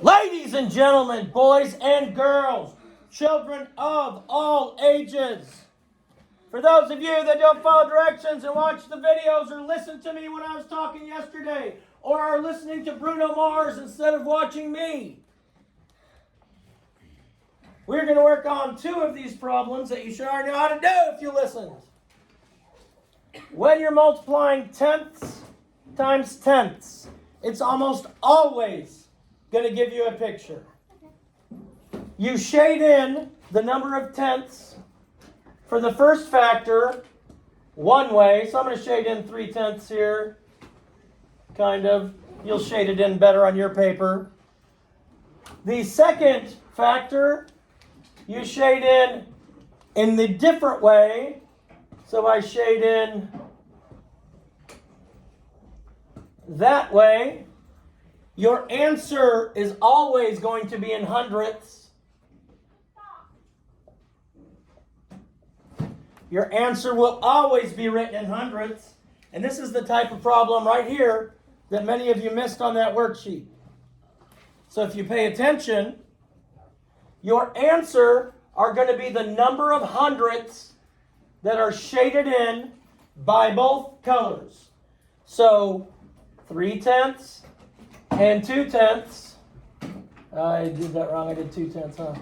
Ladies and gentlemen, boys and girls, children of all ages, for those of you that don't follow directions and watch the videos or listen to me when I was talking yesterday, or are listening to Bruno Mars instead of watching me, we're going to work on two of these problems that you should already know how to do if you listened. When you're multiplying tenths times tenths, it's almost always going to give you a picture. You shade in the number of tenths for the first factor one way. So I'm going to shade in 3/10 here. Kind of. You'll shade it in better on your paper. The second factor, you shade in the different way. So I shade in that way. Your answer is always going to be in hundredths. Your answer will always be written in hundredths. And this is the type of problem right here that many of you missed on that worksheet. So if you pay attention, your answer are going to be the number of hundredths that are shaded in by both colors. So 3/10 and 2/10. I did that wrong. I did 2/10, huh?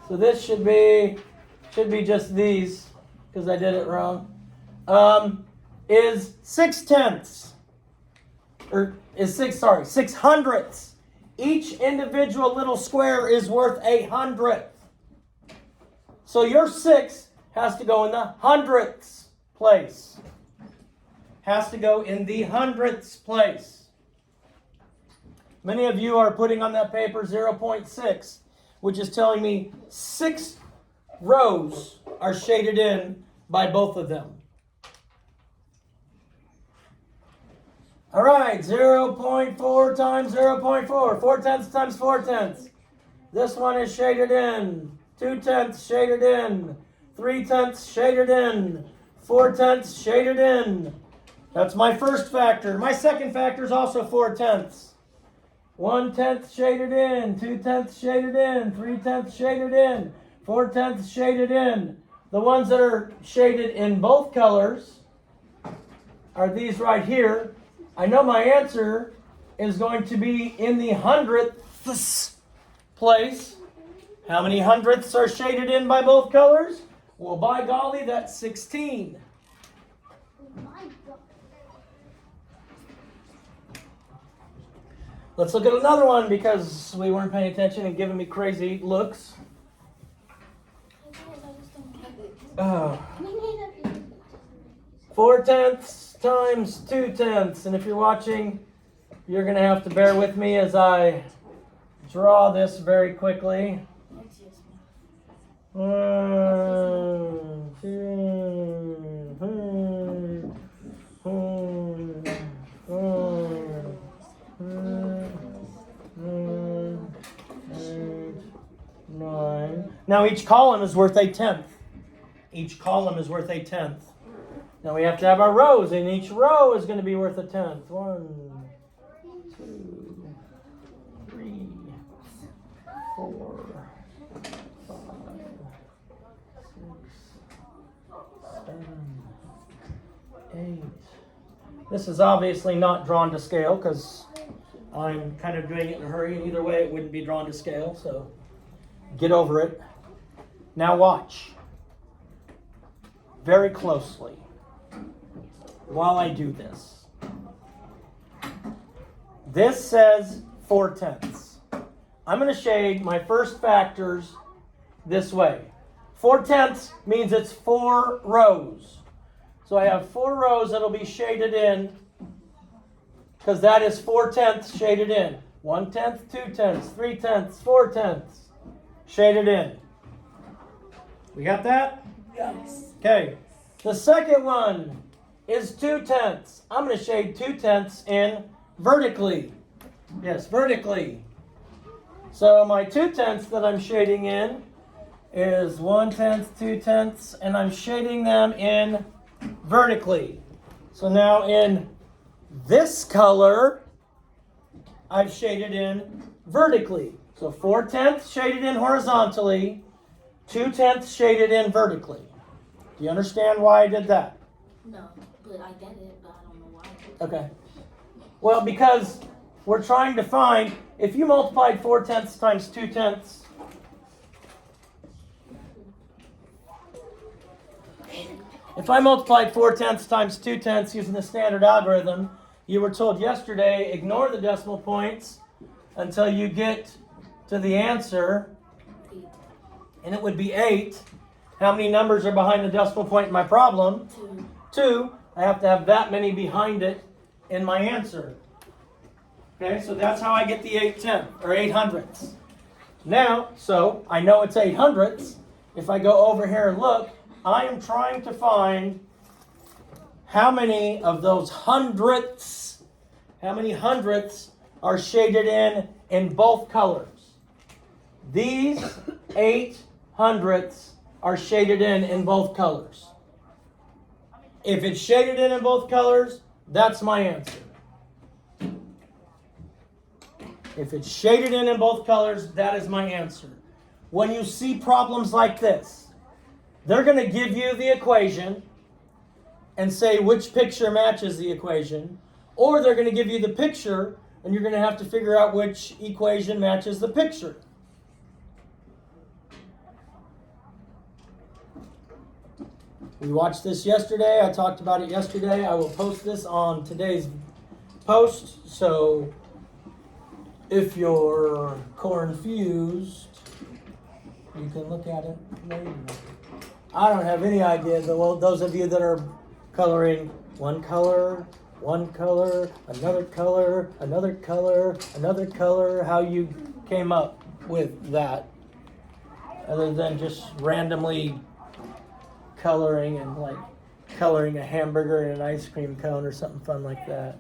So this should be just these because I did it wrong. Is 6/10, or is 6 hundredths. Each individual little square is worth a hundredth. So your 6 has to go in the hundredths place. Has to go in the hundredths place. Many of you are putting on that paper 0.6, which is telling me 6 rows are shaded in by both of them. All right, 0.4 times 0.4. 4/10 times 4/10. This one is shaded in. 2/10 shaded in. 3/10 shaded in. 4/10 shaded in. That's my first factor. My second factor is also 4/10. 1/10 shaded in. 2/10 shaded in. 3/10 shaded in. 4/10 shaded in. The ones that are shaded in both colors are these right here. I know my answer is going to be in the hundredths place. How many hundredths are shaded in by both colors? Well, by golly, that's 16. Let's look at another one because we weren't paying attention and giving me crazy looks. 4/10 times 2/10. And if you're watching, you're going to have to bear with me as I draw this very quickly. 1, 2, 3, 4, 8, 9. Now each column is worth a tenth. Each column is worth a tenth. Now we have to have our rows, and each row is going to be worth a tenth. 1, 2, 3, 4, 5, 6, 7, 8. This is obviously not drawn to scale because I'm kind of doing it in a hurry. Either way, it wouldn't be drawn to scale, so get over it. Now watch very closely while I do this. This says 4/10. I'm going to shade my first factors this way. 4/10 means it's 4 rows. So I have 4 rows that'll be shaded in because that is 4/10 shaded in. 1/10, 2/10, 3/10, 4/10 shaded in. We got that? Yes. Okay. The second one is 2/10. I'm going to shade 2/10 in vertically. Yes, vertically. So my 2/10 that I'm shading in is 1/10, 2/10, and I'm shading them in vertically. So now in this color, I've shaded in vertically. So 4/10 shaded in horizontally, 2/10 shaded in vertically. Do you understand why I did that? No, but I get it, but I don't know why. Okay. Well, because we're trying to find, if you multiplied 4/10 times 2/10, if I multiplied 4/10 times 2/10 using the standard algorithm, you were told yesterday, ignore the decimal points until you get to the answer, and it would be 8. How many numbers are behind the decimal point in my problem? 2. I have to have that many behind it in my answer. Okay, so that's how I get the 8/10 or 8/100ths. Now, so I know it's 8/100ths. If I go over here and look, I am trying to find how many of those hundredths, how many hundredths are shaded in both colors. These 8/100ths are shaded in both colors. If it's shaded in both colors, that's my answer. If it's shaded in both colors, that is my answer. When you see problems like this, they're going to give you the equation and say which picture matches the equation, or they're going to give you the picture and you're going to have to figure out which equation matches the picture. We watched this yesterday. I talked about it yesterday. I will post this on today's post. So if you're confused, you can look at it later. I don't have any idea. Well, those of you that are coloring one color, another color, another color, another color, how you came up with that, other than just randomly coloring and like coloring a hamburger in an ice cream cone or something fun like that.